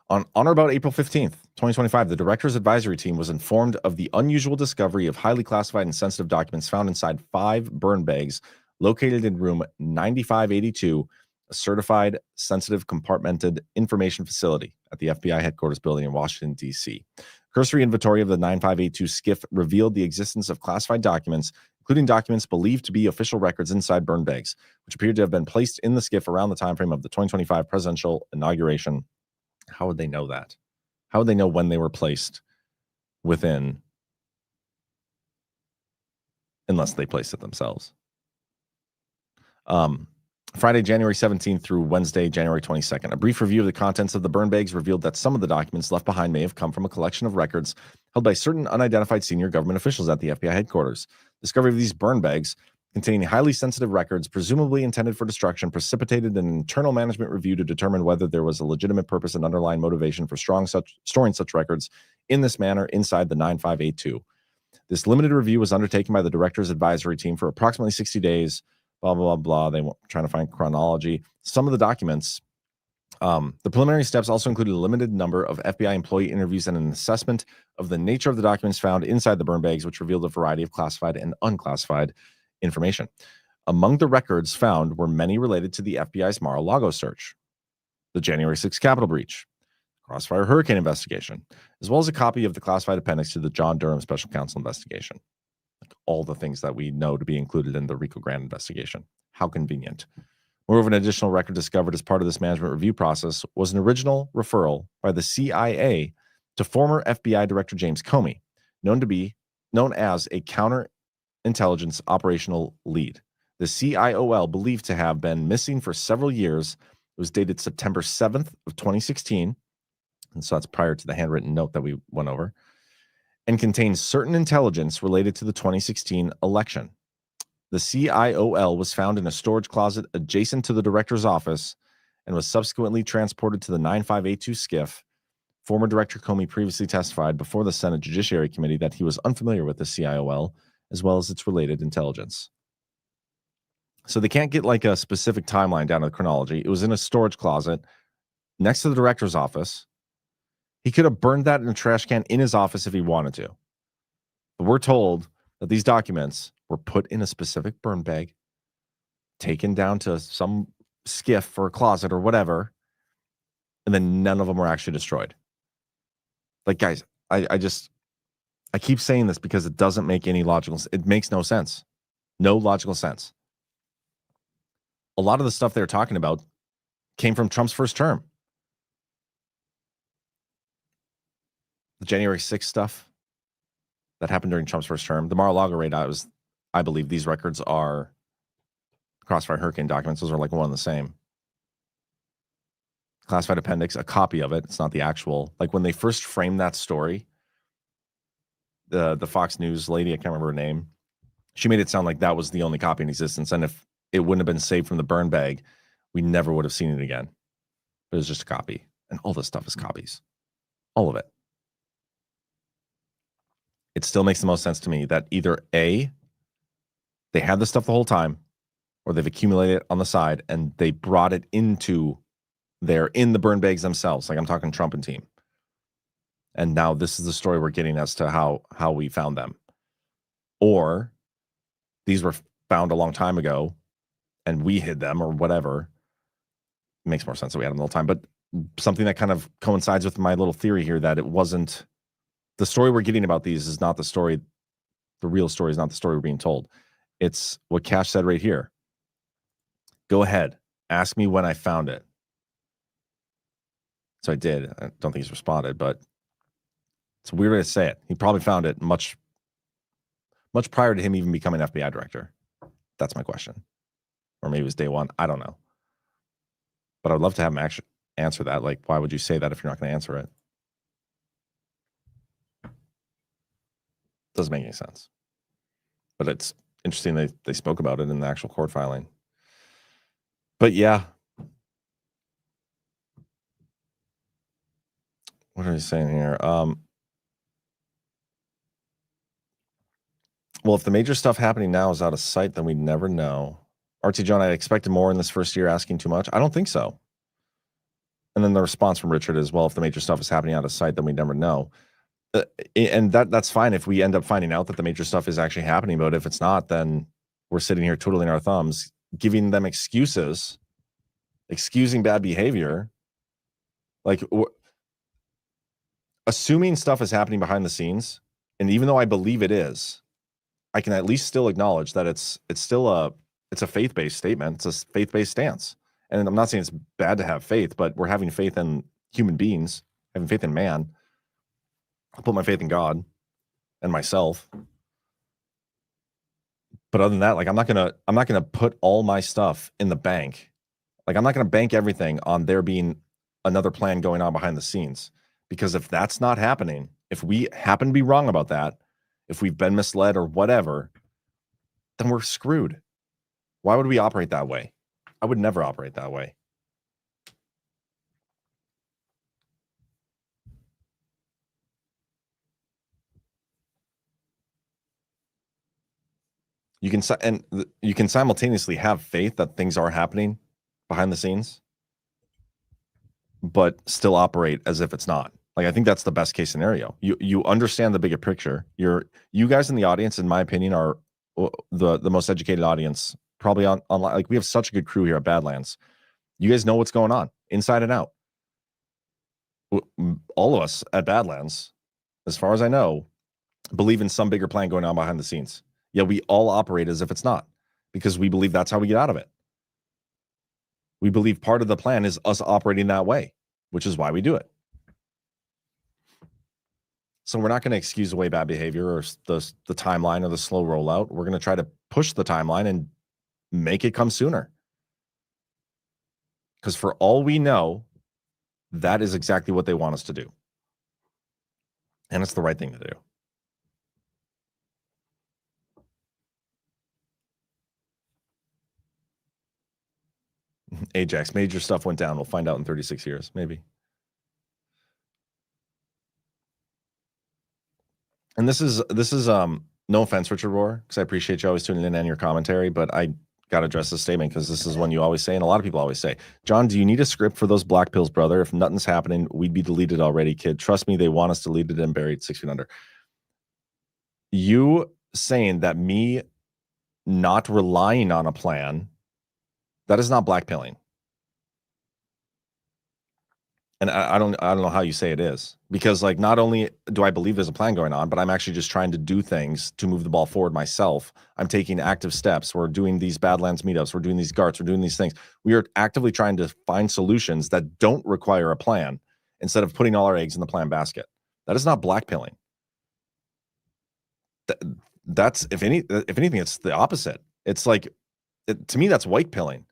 On or about April 15th, 2025, the director's advisory team was informed of the unusual discovery of highly classified and sensitive documents found inside 5 burn bags located in room 9582, a certified sensitive compartmented information facility at the FBI headquarters building in Washington, D.C. Cursory inventory of the 9582 SCIF revealed the existence of classified documents, including documents believed to be official records inside burn bags, which appeared to have been placed in the SCIF around the timeframe of the 2025 presidential inauguration. How would they know that? How would they know when they were placed within, unless they placed it themselves? Friday, January 17th through Wednesday, January 22nd. A brief review of the contents of the burn bags revealed that some of the documents left behind may have come from a collection of records held by certain unidentified senior government officials at the FBI headquarters. Discovery of these burn bags containing highly sensitive records, presumably intended for destruction, precipitated an internal management review to determine whether there was a legitimate purpose and underlying motivation for storing such records in this manner inside the 9582. This limited review was undertaken by the director's advisory team for approximately 60 days. Blah, blah, blah, blah. They were trying to find chronology. Some of the documents, the preliminary steps also included a limited number of FBI employee interviews and an assessment of the nature of the documents found inside the burn bags, which revealed a variety of classified and unclassified information. Among the records found were many related to the FBI's Mar-a-Lago search, the January 6th Capitol breach, Crossfire Hurricane investigation, as well as a copy of the classified appendix to the John Durham Special Counsel investigation. Like all the things that we know to be included in the Rico Grande investigation. How convenient. Moreover, an additional record discovered as part of this management review process was an original referral by the CIA to former FBI Director James Comey, known as a counterintelligence operational lead. The CIOL, believed to have been missing for several years, was dated September 7th of 2016, and so that's prior to the handwritten note that we went over, and contains certain intelligence related to the 2016 election. The CIOL was found in a storage closet adjacent to the director's office and was subsequently transported to the 9582 SCIF. Former Director Comey previously testified before the Senate Judiciary Committee that he was unfamiliar with the CIOL as well as its related intelligence. So they can't get like a specific timeline down to the chronology. It was in a storage closet next to the director's office. He could have burned that in a trash can in his office if he wanted to. But we're told that these documents were put in a specific burn bag, taken down to some SCIF or a closet or whatever, and then none of them were actually destroyed. Like, guys, I keep saying this because it doesn't make any logical sense. It makes no sense. No logical sense. A lot of the stuff they're talking about came from Trump's first term. The January 6th stuff that happened during Trump's first term. The Mar-a-Lago raid, I believe these records are Crossfire Hurricane documents. Those are like one and the same. Classified appendix, a copy of it. It's not the actual. Like when they first framed that story, the Fox News lady, I can't remember her name, she made it sound like that was the only copy in existence. And if it wouldn't have been saved from the burn bag, we never would have seen it again. It was just a copy. And all this stuff is copies. All of it. it still makes the most sense to me that either A, they had this stuff the whole time, or they've accumulated it on the side and they brought it into in the burn bags themselves. Like I'm talking Trump and team. And now this is the story we're getting as to how we found them. Or these were found a long time ago and we hid them or whatever. It makes more sense that we had them the whole time. But something that kind of coincides with my little theory here that it wasn't the story we're getting about these is not the story. The real story is not the story we're being told. It's what Cash said right here. Go ahead. Ask me when I found it. So I did. I don't think he's responded, but it's a weird way to say it. He probably found it much prior to him even becoming FBI director. That's my question. Or maybe it was day one. I don't know. But I'd love to have him actually answer that. Like, why would you say that if you're not going to answer it? Doesn't make any sense. But it's interesting they spoke about it in the actual court filing. But yeah. What are you saying here? Well, if the major stuff happening now is out of sight, then we never know. RT John, I expected more in this first year, asking too much. I don't think so. And then the response from Richard is, well, if the major stuff is happening out of sight, then we never know. And that's fine if we end up finding out that the major stuff is actually happening. But if it's not, then we're sitting here twiddling our thumbs, giving them excuses, excusing bad behavior. Like, assuming stuff is happening behind the scenes, and even though I believe it is, I can at least still acknowledge that it's still a faith-based statement. It's a faith-based stance. And I'm not saying it's bad to have faith, but we're having faith in human beings, having faith in man. I'll put my faith in God and myself. But other than that, like I'm not gonna put all my stuff in the bank. Like I'm not gonna bank everything on there being another plan going on behind the scenes. Because if that's not happening, if we happen to be wrong about that, if we've been misled or whatever, then we're screwed. Why would we operate that way? I would never operate that way. You can simultaneously have faith that things are happening behind the scenes, but still operate as if it's not. Like I think that's the best case scenario. You understand the bigger picture. You guys in the audience, in my opinion, are the most educated audience probably online. Like we have such a good crew here at Badlands. You guys know what's going on inside and out. All of us at Badlands, as far as I know, believe in some bigger plan going on behind the scenes. Yeah, we all operate as if it's not because we believe that's how we get out of it. We believe part of the plan is us operating that way, which is why we do it. So we're not going to excuse away bad behavior or the timeline or the slow rollout. We're going to try to push the timeline and make it come sooner. Because for all we know, that is exactly what they want us to do. And it's the right thing to do. Ajax, major stuff went down. We'll find out in 36 years, maybe. And this is no offense, Richard Rohr, because I appreciate you always tuning in and your commentary, but I got to address this statement because this is one you always say, and a lot of people always say, John, do you need a script for those black pills, brother? If nothing's happening, we'd be deleted already, kid. Trust me, they want us deleted and buried 6 feet under. You saying that me not relying on a plan, that is not blackpilling. And I don't know how you say it is, because like not only do I believe there's a plan going on, but I'm actually just trying to do things to move the ball forward myself. I'm taking active steps. We're doing these Badlands meetups. We're doing these GARTs. We're doing these things. We are actively trying to find solutions that don't require a plan instead of putting all our eggs in the plan basket. That is not blackpilling. That's if anything, it's the opposite. It's like to me, that's white pilling.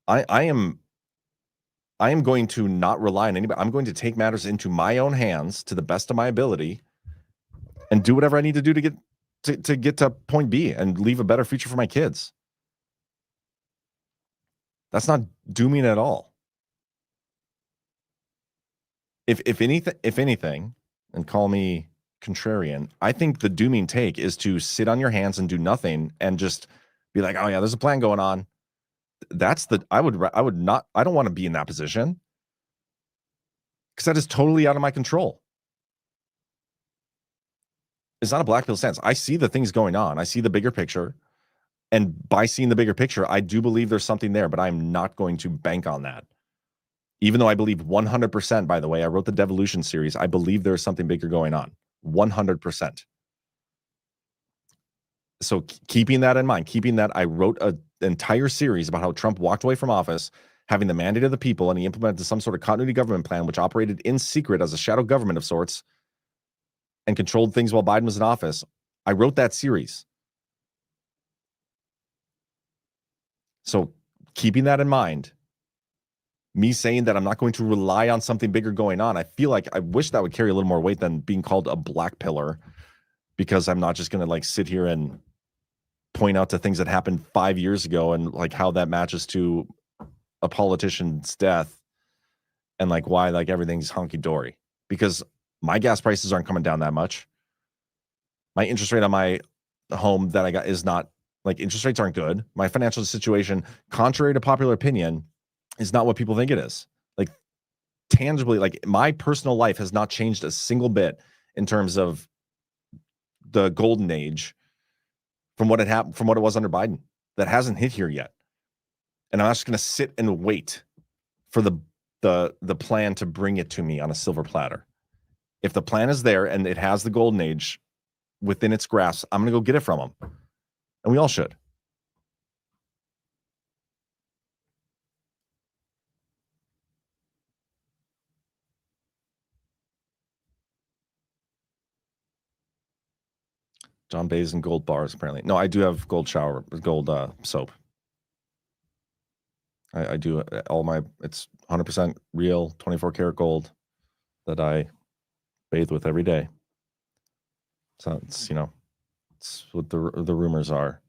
I am going to not rely on anybody. I'm going to take matters into my own hands to the best of my ability and do whatever I need to do to get to point B and leave a better future for my kids. That's not dooming at all. If anything, and call me contrarian. I think the dooming take is to sit on your hands and do nothing and just be like, oh yeah, there's a plan going on. That's the I don't want to be in that position because that is totally out of my control. It's not a black pill sense. I see the things going on. I see the bigger picture. And by seeing the bigger picture, I do believe there's something there, but I'm not going to bank on that. Even though I believe 100%, by the way, I wrote the Devolution series, I believe there's something bigger going on. 100%. So keeping that in mind, keeping that, I wrote an entire series about how Trump walked away from office, having the mandate of the people, and he implemented some sort of continuity government plan, which operated in secret as a shadow government of sorts and controlled things while Biden was in office. I wrote that series. So keeping that in mind, me saying that I'm not going to rely on something bigger going on, I feel like I wish that would carry a little more weight than being called a black pillar, because I'm not just going to like sit here and point out to things that happened 5 years ago and like how that matches to a politician's death and like why like everything's hunky-dory, because my gas prices aren't coming down that much. My interest rate on my home that I got is not, like, interest rates aren't good. My financial situation, contrary to popular opinion, is not what people think it is. Like, tangibly, like, my personal life has not changed a single bit in terms of the golden age from what had happened, from what it was under Biden. That hasn't hit here yet. And I'm just going to sit and wait for the plan to bring it to me on a silver platter. If the plan is there and it has the golden age within its grasp, I'm going to go get it from them. And we all should. John bathes in gold bars, apparently. No, I do have gold soap. I do all my, it's 100% real 24 karat gold that I bathe with every day. So it's, it's what the rumors are.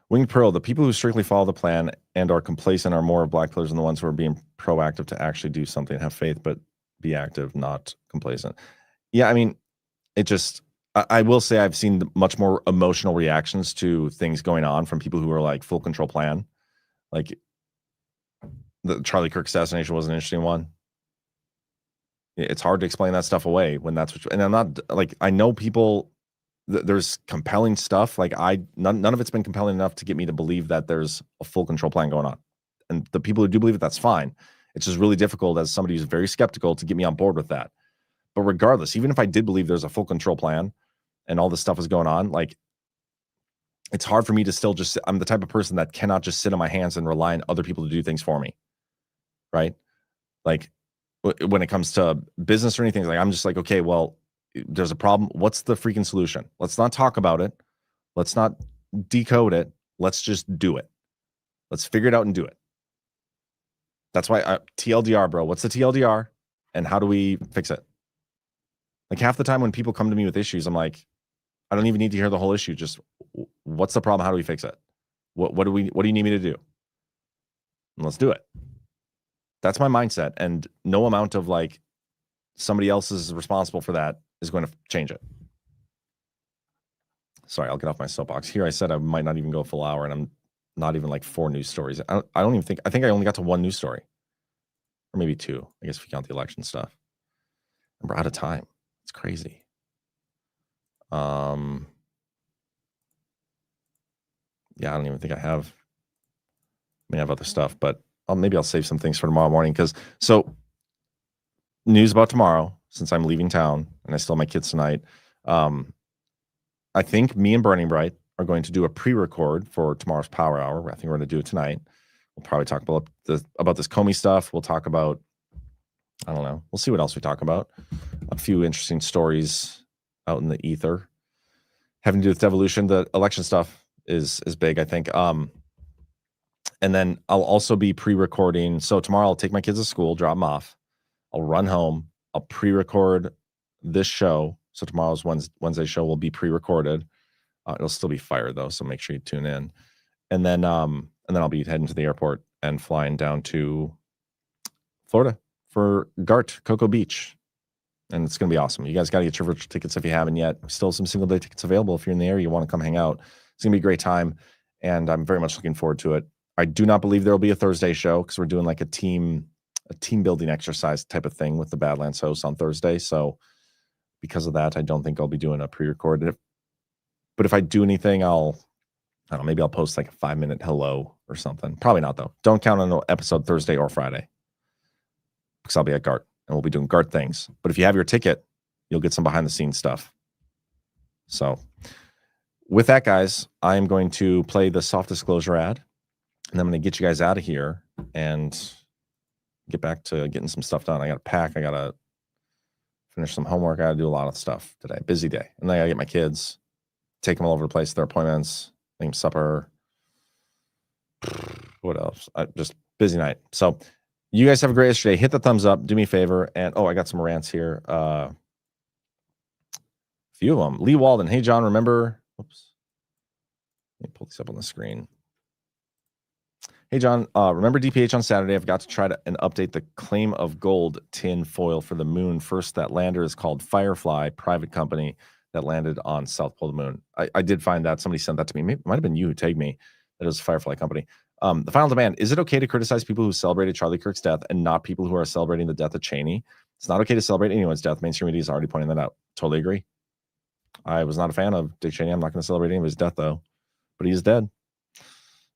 Winged Pearl, the people who strictly follow the plan and are complacent are more black pillars than the ones who are being proactive to actually do something, have faith, but be active, not complacent. Yeah, I mean, it just, I will say I've seen much more emotional reactions to things going on from people who are like full control plan. Like the Charlie Kirk assassination was an interesting one. It's hard to explain that stuff away when that's what, and I'm not like, I know people, there's compelling stuff. Like none of it's been compelling enough to get me to believe that there's a full control plan going on. And the people who do believe it, that's fine. It's just really difficult as somebody who's very skeptical to get me on board with that. But regardless, even if I did believe there's a full control plan and all this stuff is going on, like, it's hard for me to still just, I'm the type of person that cannot just sit on my hands and rely on other people to do things for me. Right? Like when it comes to business or anything, like I'm just like, okay, well, there's a problem. What's the freaking solution? Let's not talk about it. Let's not decode it. Let's just do it. Let's figure it out and do it. That's why TLDR, bro. What's the TLDR? And how do we fix it? Like half the time when people come to me with issues, I'm like, I don't even need to hear the whole issue. Just what's the problem? How do we fix it? What do you need me to do? And let's do it. That's my mindset. And no amount of like somebody else is responsible for that is going to change it. Sorry, I'll get off my soapbox. Here I said I might not even go a full hour, and I'm not even like 4 news stories. I think I only got to 1 news story. Or maybe 2, I guess if you count the election stuff. And we're out of time. It's crazy. Yeah, I don't even think I have. I may have other stuff, but maybe I'll save some things for tomorrow morning. So news about tomorrow, since I'm leaving town and I still have my kids tonight. I think me and Burning Bright are going to do a pre-record for tomorrow's Power Hour. I think we're going to do it tonight. We'll probably talk about this Comey stuff. We'll talk about, I don't know. We'll see what else we talk about. A few interesting stories out in the ether having to do with devolution. The election stuff is big, I think. And then I'll also be pre-recording. So tomorrow I'll take my kids to school, drop them off. I'll run home. I'll pre-record this show. So tomorrow's Wednesday show will be pre-recorded. It'll still be fire though, so make sure you tune in. And then I'll be heading to the airport and flying down to Florida for GART, Cocoa Beach. And it's going to be awesome. You guys got to get your virtual tickets if you haven't yet. Still some single day tickets available if you're in the area, you want to come hang out. It's going to be a great time, and I'm very much looking forward to it. I do not believe there will be a Thursday show because we're doing like a team building exercise type of thing with the Badlands hosts on Thursday. So because of that, I don't think I'll be doing a pre-recorded. But if I do anything, I don't know, maybe I'll post like a 5-minute hello or something. Probably not, though. Don't count on an episode Thursday or Friday because I'll be at GART and we'll be doing GART things. But if you have your ticket, you'll get some behind-the-scenes stuff. So with that, guys, I'm going to play the soft disclosure ad, and I'm going to get you guys out of here and get back to getting some stuff done. I got to pack. I got to finish some homework. I got to do a lot of stuff today. Busy day. And then I got to get my kids, take them all over the place, their appointments, make them supper. What else? Just busy night. So you guys have a great yesterday. Hit the thumbs up. Do me a favor. And, I got some rants here. A few of them. Lee Walden. Hey, John, remember... Oops. Let me pull this up on the screen. Hey, John, remember DPH on Saturday? I've got to try and update the claim of gold tin foil for the moon. First, that lander is called Firefly, private company that landed on South Pole of the moon. I did find that. Somebody sent that to me. Maybe, it might have been you who tagged me. That it was a Firefly company. The final demand. Is it okay to criticize people who celebrated Charlie Kirk's death and not people who are celebrating the death of Cheney? It's not okay to celebrate anyone's death. Mainstream media is already pointing that out. Totally agree. I was not a fan of Dick Cheney. I'm not going to celebrate any of his death, though. But he's dead.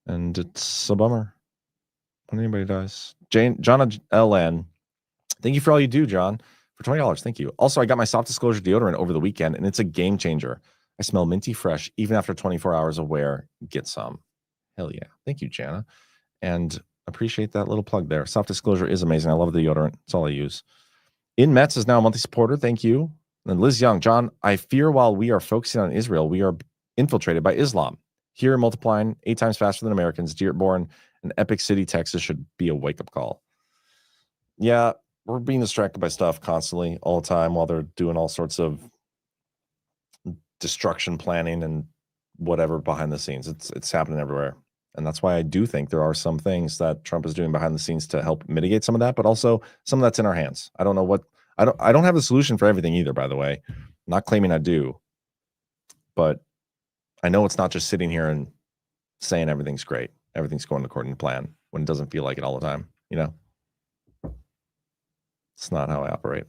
And it's a bummer when anybody dies. John LN. Thank you for all you do, John. For $20. Thank you. Also, I got my soft disclosure deodorant over the weekend, and it's a game changer. I smell minty fresh even after 24 hours of wear. Get some. Hell yeah. Thank you, Jana. And appreciate that little plug there. Soft disclosure is amazing. I love the deodorant. It's all I use. In Metz is now a monthly supporter. Thank you. And Liz Young. John, I fear while we are focusing on Israel, we are infiltrated by Islam. Here, multiplying 8 times faster than Americans. Dearborn and Epic City, Texas should be a wake-up call. Yeah, we're being distracted by stuff constantly, all the time, while they're doing all sorts of destruction planning and whatever behind the scenes. It's happening everywhere. And that's why I do think there are some things that Trump is doing behind the scenes to help mitigate some of that, but also some of that's in our hands. I don't know what I don't have a solution for everything either, by the way. I'm not claiming I do. But I know it's not just sitting here and saying everything's great. Everything's going according to plan when it doesn't feel like it all the time, you know? It's not how I operate.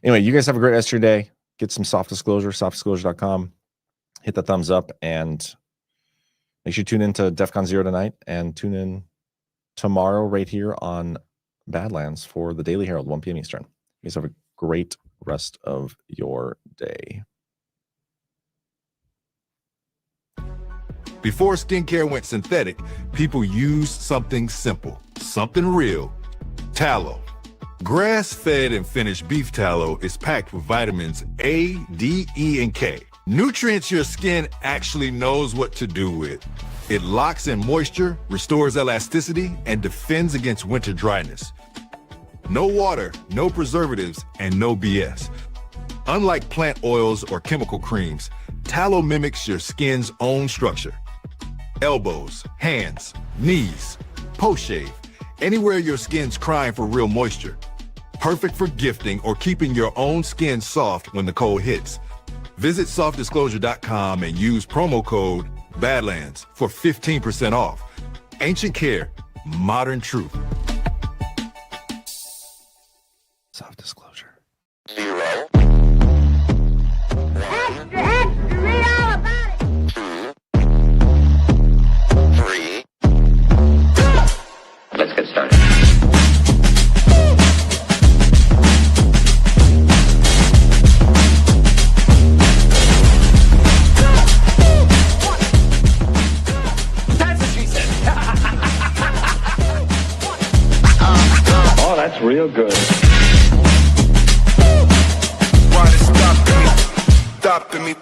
Anyway, you guys have a great rest of your day. Get some soft disclosure, softdisclosure.com. Hit the thumbs up and make sure you tune in to DEF CON 0 tonight and tune in tomorrow right here on Badlands for the Daily Herald, 1 p.m. Eastern. You guys have a great rest of your day. Before skincare went synthetic, people used something simple, something real, tallow. Grass-fed and finished beef tallow is packed with vitamins A, D, E, and K. Nutrients your skin actually knows what to do with. It locks in moisture, restores elasticity, and defends against winter dryness. No water, no preservatives, and no BS. Unlike plant oils or chemical creams, tallow mimics your skin's own structure. Elbows, hands, knees, post-shave, anywhere your skin's crying for real moisture. Perfect for gifting or keeping your own skin soft when the cold hits. Visit softdisclosure.com and use promo code Badlands for 15% off. Ancient Care, modern truth. Soft disclosure. 0. 1. Extra, extra, read all about it. 2. 3. Let's get started. That's what she said. Oh, that's real good. Why they stopping me? Stopping me.